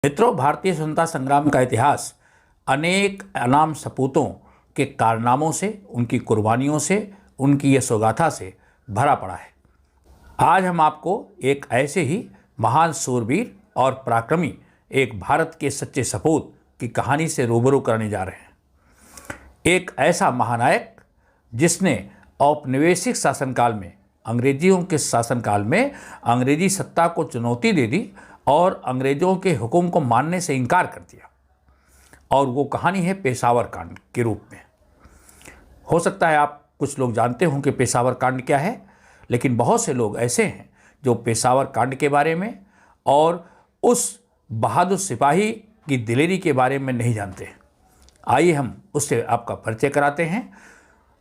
मित्रों, भारतीय स्वतंत्रता संग्राम का इतिहास अनेक अनाम सपूतों के कारनामों से, उनकी कुर्बानियों से, उनकी यशोगाथा से भरा पड़ा है। आज हम आपको एक ऐसे ही महान सूरवीर और पराक्रमी एक भारत के सच्चे सपूत की कहानी से रूबरू करने जा रहे हैं। एक ऐसा महानायक जिसने औपनिवेशिक शासनकाल में, अंग्रेजियों के शासनकाल में अंग्रेजी सत्ता को चुनौती दे दी और अंग्रेजों के हुक्म को मानने से इनकार कर दिया। और वो कहानी है पेशावर कांड के रूप में। हो सकता है आप कुछ लोग जानते हों कि पेशावर कांड क्या है, लेकिन बहुत से लोग ऐसे हैं जो पेशावर कांड के बारे में और उस बहादुर सिपाही की दिलेरी के बारे में नहीं जानते। आइए हम उससे आपका परिचय कराते हैं।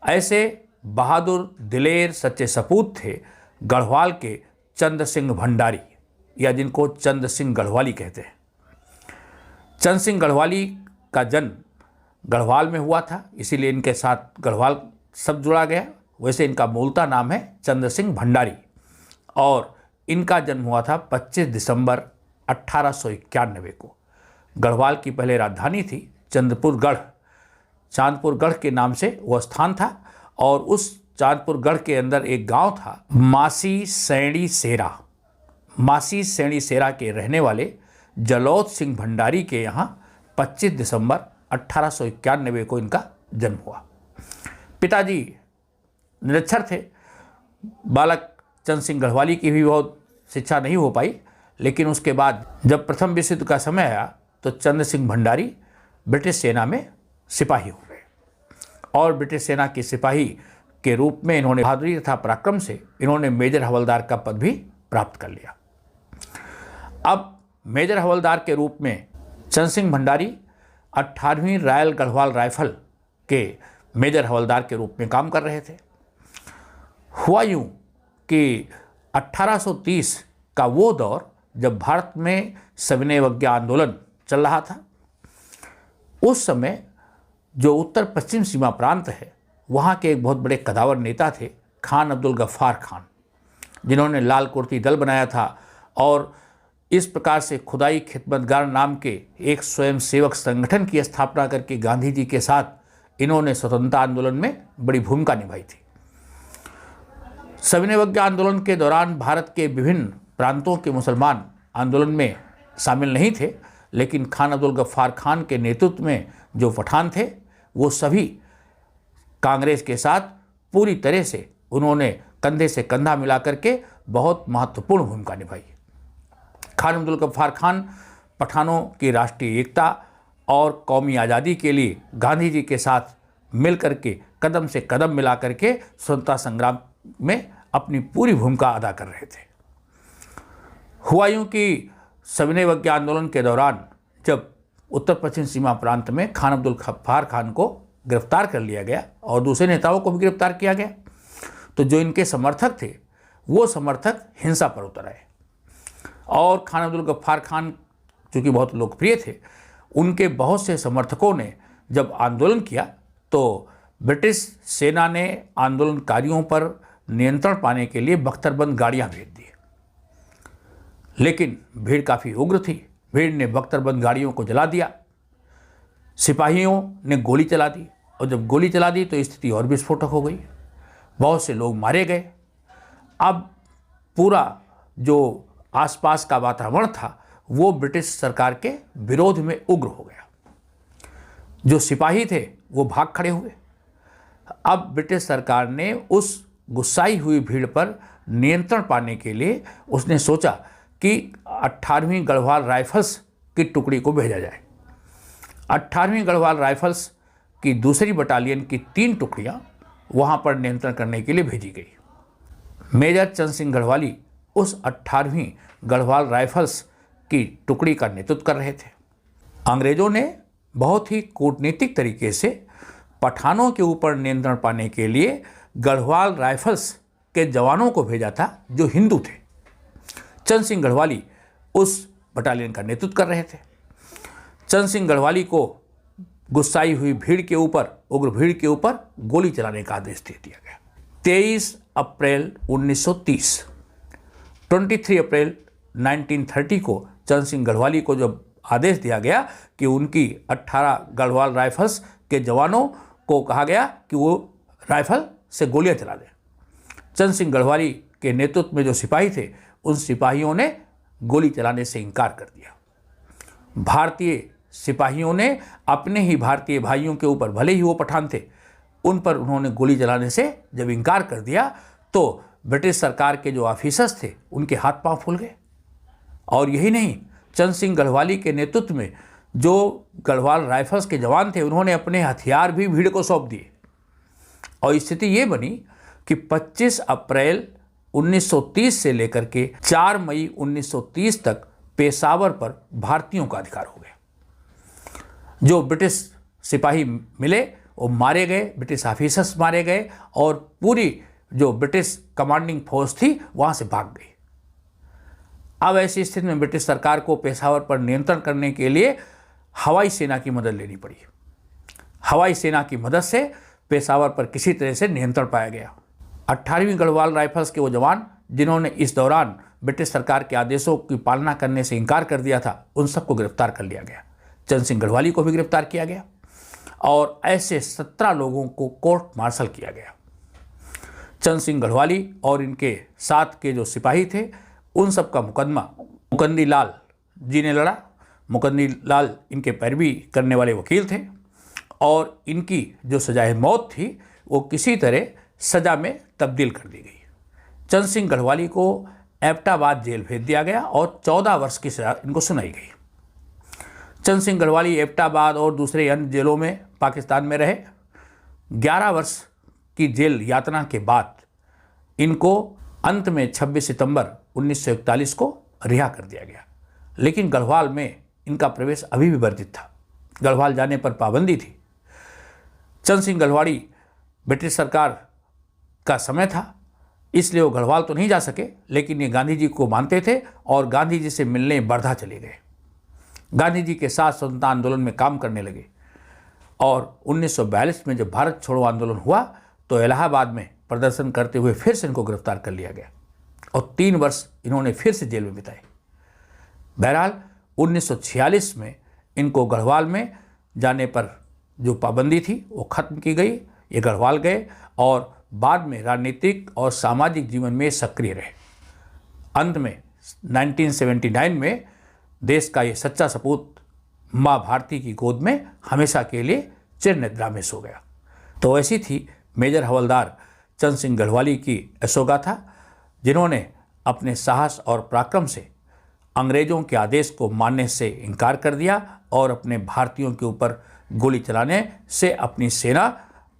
ऐसे बहादुर, दिलेर, सच्चे सपूत थे गढ़वाल के चंद्र सिंह भंडारी, या जिनको चंद्र सिंह गढ़वाली कहते हैं। चंद्र सिंह गढ़वाली का जन्म गढ़वाल में हुआ था, इसीलिए इनके साथ गढ़वाल शब्द जुड़ा गया। वैसे इनका मूलतः नाम है चंद्र सिंह भंडारी और इनका जन्म हुआ था 25 दिसंबर 1891 को। गढ़वाल की पहले राजधानी थी चंद्रपुरगढ़। चांदपुरगढ़ के नाम से वह स्थान था और उस चांदपुरगढ़ के अंदर एक गांव था मासी सैणी सेरा। मासी सैणी सेरा के रहने वाले जलौत सिंह भंडारी के यहाँ 25 दिसंबर 1891 को इनका जन्म हुआ। पिताजी निरक्षर थे। बालक चंद्र सिंह गढ़वाली की भी बहुत शिक्षा नहीं हो पाई, लेकिन उसके बाद जब प्रथम विश्व युद्ध का समय आया तो चंद्र सिंह भंडारी ब्रिटिश सेना में सिपाही हो गए और ब्रिटिश सेना के सिपाही के रूप में इन्होंने बहादुरी तथा पराक्रम से इन्होंने मेजर हवलदार का पद भी प्राप्त कर लिया। अब मेजर हवलदार के रूप में चंद्र सिंह भंडारी 18वीं रॉयल गढ़वाल राइफल के मेजर हवलदार के रूप में काम कर रहे थे। हुआ यूं कि 1830 का वो दौर जब भारत में सविनय अवज्ञा आंदोलन चल रहा था। उस समय जो उत्तर पश्चिम सीमा प्रांत है, वहाँ के एक बहुत बड़े कदावर नेता थे खान अब्दुल गफ्फार खान, जिन्होंने लाल कुर्ती दल बनाया था और इस प्रकार से खुदाई खिदमतगार नाम के एक स्वयंसेवक संगठन की स्थापना करके गांधी जी के साथ इन्होंने स्वतंत्रता आंदोलन में बड़ी भूमिका निभाई थी। सविनय अवज्ञा आंदोलन के दौरान भारत के विभिन्न प्रांतों के मुसलमान आंदोलन में शामिल नहीं थे, लेकिन खान अब्दुल गफ्फार खान के नेतृत्व में जो पठान थे वो सभी कांग्रेस के साथ पूरी तरह से उन्होंने कंधे से कंधा मिला करके बहुत महत्वपूर्ण भूमिका निभाई। खान अब्दुल गफ्फार खान पठानों की राष्ट्रीय एकता और कौमी आज़ादी के लिए गांधी जी के साथ मिल करके कदम से कदम मिला करके स्वतंत्रता संग्राम में अपनी पूरी भूमिका अदा कर रहे थे। हुआ यूं कि सविनय अवज्ञा आंदोलन के दौरान जब उत्तर पश्चिम सीमा प्रांत में खान अब्दुल गफ्फार खान को गिरफ्तार कर लिया गया और दूसरे नेताओं को भी गिरफ्तार किया गया, तो जो इनके समर्थक थे वो समर्थक हिंसा पर उतर आए और खान अब्दुल गफ्फार खान चूँकि बहुत लोकप्रिय थे, उनके बहुत से समर्थकों ने जब आंदोलन किया तो ब्रिटिश सेना ने आंदोलनकारियों पर नियंत्रण पाने के लिए बख्तरबंद गाड़ियां भेज दी। लेकिन भीड़ काफ़ी उग्र थी। भीड़ ने बख्तरबंद गाड़ियों को जला दिया। सिपाहियों ने गोली चला दी और जब गोली चला दी तो स्थिति और विस्फोटक हो गई। बहुत से लोग मारे गए। अब पूरा जो आसपास का वातावरण था वो ब्रिटिश सरकार के विरोध में उग्र हो गया। जो सिपाही थे वो भाग खड़े हुए। अब ब्रिटिश सरकार ने उस गुस्साई हुई भीड़ पर नियंत्रण पाने के लिए उसने सोचा कि 18वीं गढ़वाल राइफल्स की टुकड़ी को भेजा जाए। 18वीं गढ़वाल राइफल्स की दूसरी बटालियन की 3 टुकड़ियां वहां पर नियंत्रण करने के लिए भेजी गई। मेजर चंद्र सिंह गढ़वाली उस 18वीं गढ़वाल राइफल्स की टुकड़ी का नेतृत्व कर रहे थे। अंग्रेजों ने बहुत ही कूटनीतिक तरीके से पठानों के ऊपर नियंत्रण पाने के लिए गढ़वाल राइफल्स के जवानों को भेजा था जो हिंदू थे। चंद्र सिंह गढ़वाली उस बटालियन का नेतृत्व कर रहे थे। चंद्र सिंह गढ़वाली को गुस्साई हुई भीड़ के ऊपर, उग्र भीड़ के ऊपर गोली चलाने का आदेश दे दिया गया। 23 अप्रैल 1930, 23 अप्रैल 1930 को चंद्र सिंह गढ़वाली को जब आदेश दिया गया कि उनकी 18 गढ़वाल राइफल्स के जवानों को कहा गया कि वो राइफल से गोलियां चला दें। चंद सिंह गढ़वाली के नेतृत्व में जो सिपाही थे, उन सिपाहियों ने गोली चलाने से इनकार कर दिया। भारतीय सिपाहियों ने अपने ही भारतीय भाइयों के ऊपर, भले ही वो पठान थे, उन पर उन्होंने गोली चलाने से जब इनकार कर दिया तो ब्रिटिश सरकार के जो ऑफिसर्स थे उनके हाथ पांव फूल गए। और यही नहीं, चंद सिंह गढ़वाली के नेतृत्व में जो गढ़वाल राइफल्स के जवान थे, उन्होंने अपने हथियार भी भीड़ को सौंप दिए। और स्थिति ये बनी कि 25 अप्रैल 1930 से लेकर के 4 मई 1930 तक पेशावर पर भारतीयों का अधिकार हो गया। जो ब्रिटिश सिपाही मिले वो मारे गए, ब्रिटिश ऑफिसर्स मारे गए और पूरी जो ब्रिटिश कमांडिंग फोर्स थी वहाँ से भाग गई। अब ऐसी स्थिति में ब्रिटिश सरकार को पेशावर पर नियंत्रण करने के लिए हवाई सेना की मदद लेनी पड़ी। हवाई सेना की मदद से पेशावर पर किसी तरह से नियंत्रण पाया गया। 18वीं गढ़वाल राइफल्स के वो जवान जिन्होंने इस दौरान ब्रिटिश सरकार के आदेशों की पालना करने से इनकार कर दिया था, उन सबको गिरफ्तार कर लिया गया। चंद सिंह गढ़वाली को भी गिरफ्तार किया गया और ऐसे 17 लोगों को कोर्ट मार्शल किया गया। चंद सिंह गढ़वाली और इनके साथ के जो सिपाही थे, उन सब का मुकदमा मुकंदी लाल जी ने लड़ा। मुकंदी लाल इनके पैरवी करने वाले वकील थे और इनकी जो सजाए मौत थी वो किसी तरह सजा में तब्दील कर दी गई। चंद सिंह गढ़वाली को एबटाबाद जेल भेज दिया गया और 14 वर्ष की सजा इनको सुनाई गई। चंद सिंह गढ़वाली एबटाबाद और दूसरे अन्य जेलों में पाकिस्तान में रहे। 11 वर्ष की जेल यातना के बाद इनको अंत में 26 सितंबर 1941 को रिहा कर दिया गया। लेकिन गढ़वाल में इनका प्रवेश अभी भी वर्जित था। गढ़वाल जाने पर पाबंदी थी। चंद सिंह गढ़वाली ब्रिटिश सरकार का समय था, इसलिए वो गढ़वाल तो नहीं जा सके, लेकिन ये गांधी जी को मानते थे और गांधी जी से मिलने वर्धा चले गए। गांधी जी के साथ स्वतंत्रता आंदोलन में काम करने लगे और 1942 में जब भारत छोड़ो आंदोलन हुआ तो इलाहाबाद में प्रदर्शन करते हुए फिर से इनको गिरफ्तार कर लिया गया और 3 वर्ष इन्होंने फिर से जेल में बिताए। बहरहाल 1946 में इनको गढ़वाल में जाने पर जो पाबंदी थी वो खत्म की गई। ये गढ़वाल गए और बाद में राजनीतिक और सामाजिक जीवन में सक्रिय रहे। अंत में 1979 में देश का ये सच्चा सपूत माँ भारती की गोद में हमेशा के लिए चिरनिद्रा में सो गया। तो ऐसी थी मेजर हवलदार चंद सिंह गढ़वाली की यशोगाथा, जिन्होंने अपने साहस और पराक्रम से अंग्रेज़ों के आदेश को मानने से इनकार कर दिया और अपने भारतीयों के ऊपर गोली चलाने से अपनी सेना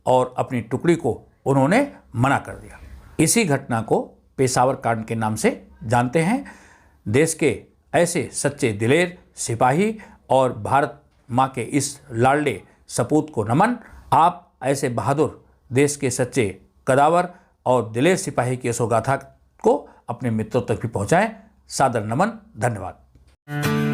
और अपनी टुकड़ी को उन्होंने मना कर दिया। इसी घटना को पेशावर कांड के नाम से जानते हैं। देश के ऐसे सच्चे दिलेर सिपाही और भारत माँ के इस लाडले सपूत को नमन। आप ऐसे बहादुर देश के सच्चे कदावर और दिलेर सिपाही की यशोगाथा को अपने मित्रों तक भी पहुँचाएँ। सादर नमन। धन्यवाद।